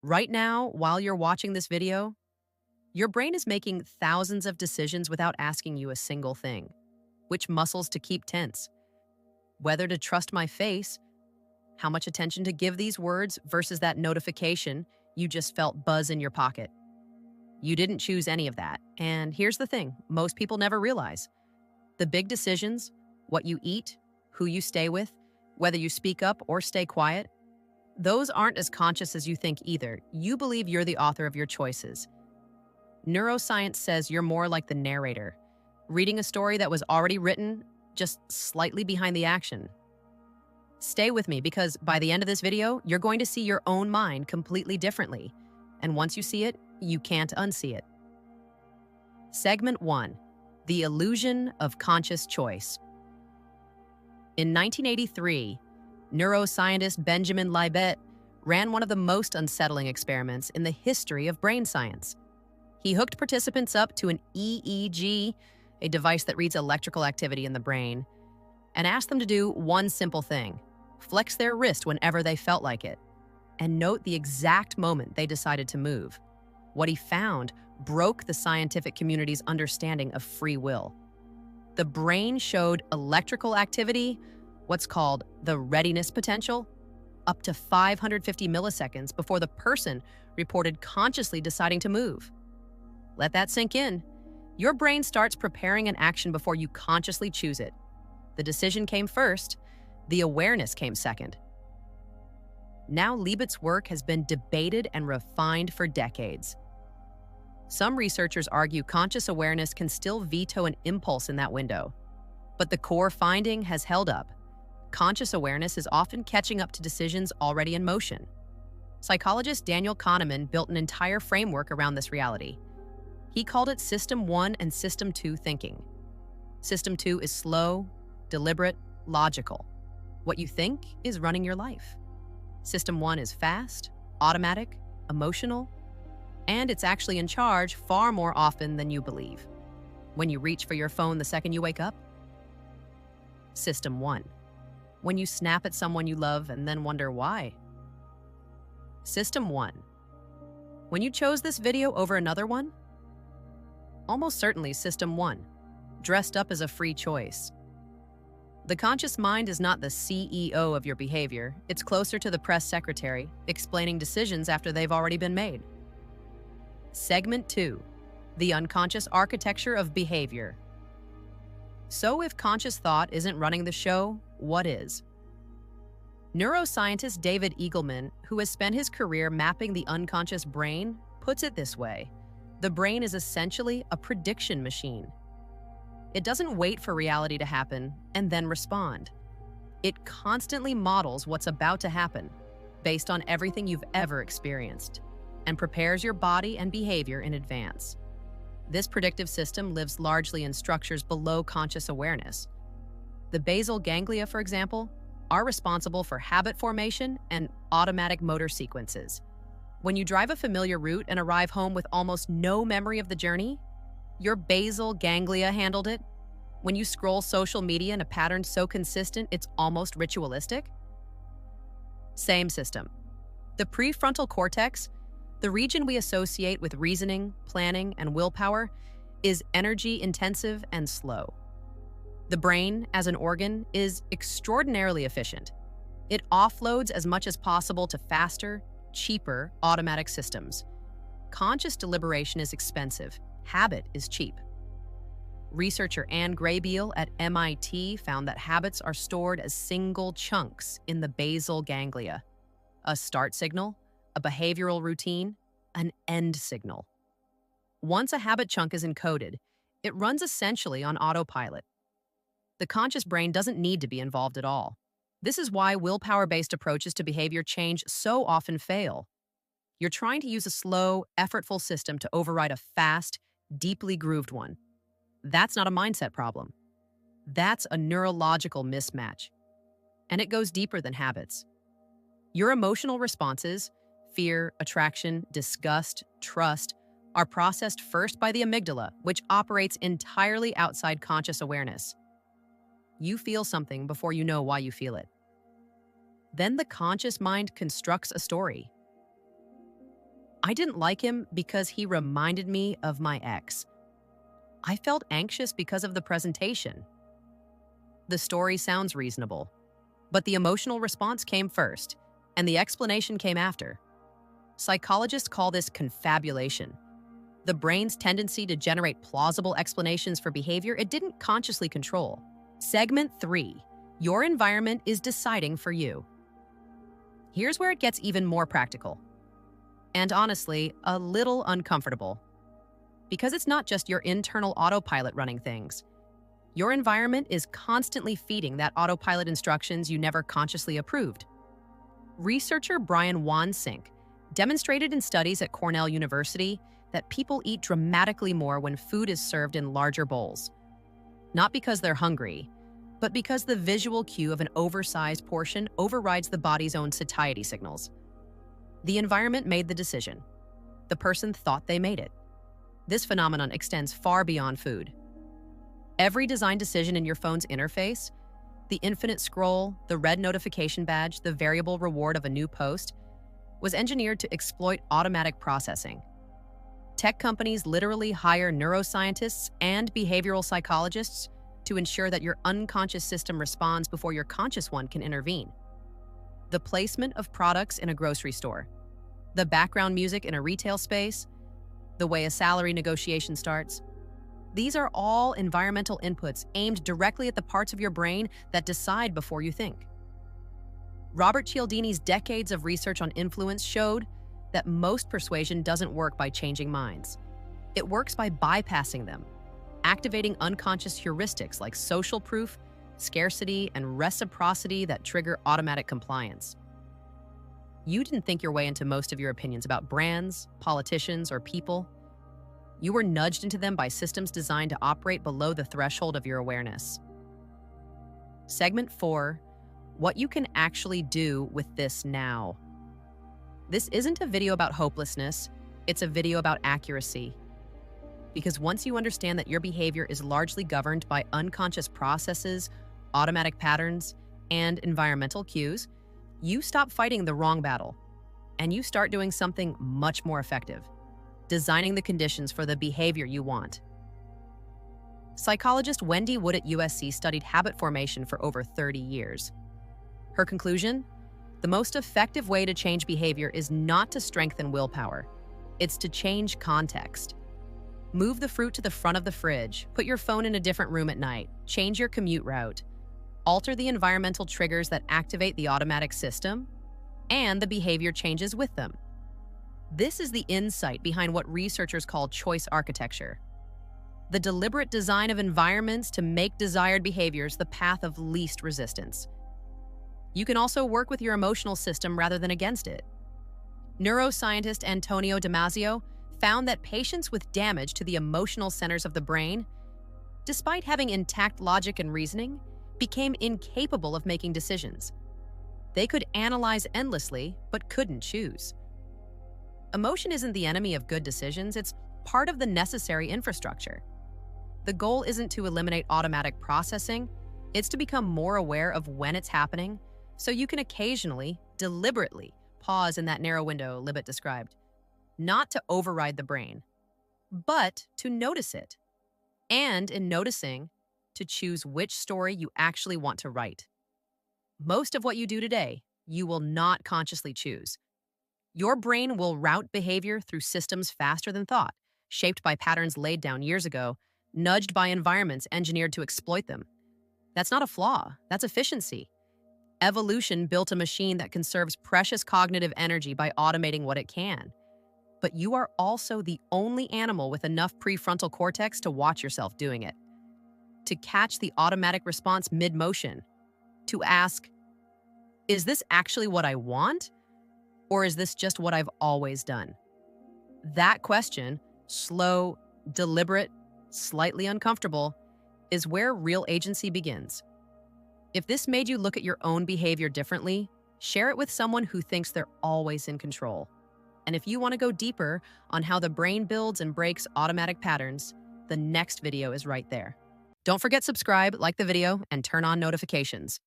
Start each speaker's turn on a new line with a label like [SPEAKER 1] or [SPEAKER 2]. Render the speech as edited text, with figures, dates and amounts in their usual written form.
[SPEAKER 1] Right now, while you're watching this video, your brain is making thousands of decisions without asking you a single thing. Which muscles to keep tense, whether to trust my face, how much attention to give these words versus that notification you just felt buzz in your pocket. You didn't choose any of that. And here's the thing, most people never realize. The big decisions, what you eat, who you stay with, whether you speak up or stay quiet, those aren't as conscious as you think either. You believe you're the author of your choices. Neuroscience says you're more like the narrator, reading a story that was already written, just slightly behind the action. Stay with me because by the end of this video, you're going to see your own mind completely differently. And once you see it, you can't unsee it. Segment 1. The Illusion of Conscious Choice. In 1983, neuroscientist Benjamin Libet ran one of the most unsettling experiments in the history of brain science. He hooked participants up to an EEG, a device that reads electrical activity in the brain, and asked them to do one simple thing: flex their wrist whenever they felt like it, and note the exact moment they decided to move. What he found broke the scientific community's understanding of free will. The brain showed electrical activity, what's called the readiness potential, up to 550 milliseconds before the person reported consciously deciding to move. Let that sink in. Your brain starts preparing an action before you consciously choose it. The decision came first, the awareness came second. Now Libet's work has been debated and refined for decades. Some researchers argue conscious awareness can still veto an impulse in that window. But the core finding has held up. Conscious awareness is often catching up to decisions already in motion. Psychologist Daniel Kahneman built an entire framework around this reality. He called it System 1 and System 2 thinking. System 2 is slow, deliberate, logical. What you think is running your life. System 1 is fast, automatic, emotional, and it's actually in charge far more often than you believe. When you reach for your phone the second you wake up. System 1. When you snap at someone you love and then wonder why. System 1. When you chose this video over another one. Almost certainly System 1, dressed up as a free choice. The conscious mind is not the CEO of your behavior. It's closer to the press secretary, explaining decisions after they've already been made. Segment 2, the unconscious architecture of behavior. So if conscious thought isn't running the show, what is? Neuroscientist David Eagleman, who has spent his career mapping the unconscious brain, puts it this way. The brain is essentially a prediction machine. It doesn't wait for reality to happen and then respond. It constantly models what's about to happen based on everything you've ever experienced and prepares your body and behavior in advance. This predictive system lives largely in structures below conscious awareness. The basal ganglia, for example, are responsible for habit formation and automatic motor sequences. When you drive a familiar route and arrive home with almost no memory of the journey, your basal ganglia handled it. When you scroll social media in a pattern so consistent it's almost ritualistic. Same system. The prefrontal cortex, the region we associate with reasoning, planning, and willpower, is energy-intensive and slow. The brain, as an organ, is extraordinarily efficient. It offloads as much as possible to faster, cheaper automatic systems. Conscious deliberation is expensive. Habit is cheap. Researcher Anne Graybiel at MIT found that habits are stored as single chunks in the basal ganglia. A start signal, a behavioral routine, an end signal. Once a habit chunk is encoded, it runs essentially on autopilot. The conscious brain doesn't need to be involved at all. This is why willpower-based approaches to behavior change so often fail. You're trying to use a slow, effortful system to override a fast, deeply grooved one. That's not a mindset problem. That's a neurological mismatch. And it goes deeper than habits. Your emotional responses, fear, attraction, disgust, trust, are processed first by the amygdala, which operates entirely outside conscious awareness. You feel something before you know why you feel it. Then the conscious mind constructs a story. I didn't like him because he reminded me of my ex. I felt anxious because of the presentation. The story sounds reasonable, but the emotional response came first, and the explanation came after. Psychologists call this confabulation. The brain's tendency to generate plausible explanations for behavior it didn't consciously control. Segment 3. Your environment is deciding for you. Here's where it gets even more practical. And honestly, a little uncomfortable. Because it's not just your internal autopilot running things. Your environment is constantly feeding that autopilot instructions you never consciously approved. Researcher Brian Wansink demonstrated in studies at Cornell University that people eat dramatically more when food is served in larger bowls. Not because they're hungry, but because the visual cue of an oversized portion overrides the body's own satiety signals. The environment made the decision. The person thought they made it. This phenomenon extends far beyond food. Every design decision in your phone's interface, the infinite scroll, the red notification badge, the variable reward of a new post, was engineered to exploit automatic processing. Tech companies literally hire neuroscientists and behavioral psychologists to ensure that your unconscious system responds before your conscious one can intervene. The placement of products in a grocery store, the background music in a retail space, the way a salary negotiation starts. These are all environmental inputs aimed directly at the parts of your brain that decide before you think. Robert Cialdini's decades of research on influence showed that most persuasion doesn't work by changing minds. It works by bypassing them, activating unconscious heuristics like social proof, scarcity, and reciprocity that trigger automatic compliance. You didn't think your way into most of your opinions about brands, politicians, or people. You were nudged into them by systems designed to operate below the threshold of your awareness. Segment 4, what you can actually do with this now. This isn't a video about hopelessness, it's a video about accuracy. Because once you understand that your behavior is largely governed by unconscious processes, automatic patterns, and environmental cues, you stop fighting the wrong battle, and you start doing something much more effective, designing the conditions for the behavior you want. Psychologist Wendy Wood at USC studied habit formation for over 30 years. Her conclusion? The most effective way to change behavior is not to strengthen willpower. It's to change context. Move the fruit to the front of the fridge, put your phone in a different room at night, change your commute route, alter the environmental triggers that activate the automatic system, and the behavior changes with them. This is the insight behind what researchers call choice architecture. The deliberate design of environments to make desired behaviors the path of least resistance. You can also work with your emotional system rather than against it. Neuroscientist Antonio Damasio found that patients with damage to the emotional centers of the brain, despite having intact logic and reasoning, became incapable of making decisions. They could analyze endlessly, but couldn't choose. Emotion isn't the enemy of good decisions, it's part of the necessary infrastructure. The goal isn't to eliminate automatic processing, it's to become more aware of when it's happening, so you can occasionally, deliberately, pause in that narrow window Libet described. Not to override the brain, but to notice it. And in noticing, to choose which story you actually want to write. Most of what you do today, you will not consciously choose. Your brain will route behavior through systems faster than thought, shaped by patterns laid down years ago, nudged by environments engineered to exploit them. That's not a flaw, that's efficiency. Evolution built a machine that conserves precious cognitive energy by automating what it can. But you are also the only animal with enough prefrontal cortex to watch yourself doing it. To catch the automatic response mid-motion. To ask, is this actually what I want? Or is this just what I've always done? That question, slow, deliberate, slightly uncomfortable, is where real agency begins. If this made you look at your own behavior differently, share it with someone who thinks they're always in control. And if you want to go deeper on how the brain builds and breaks automatic patterns, the next video is right there. Don't forget subscribe, like the video, and turn on notifications.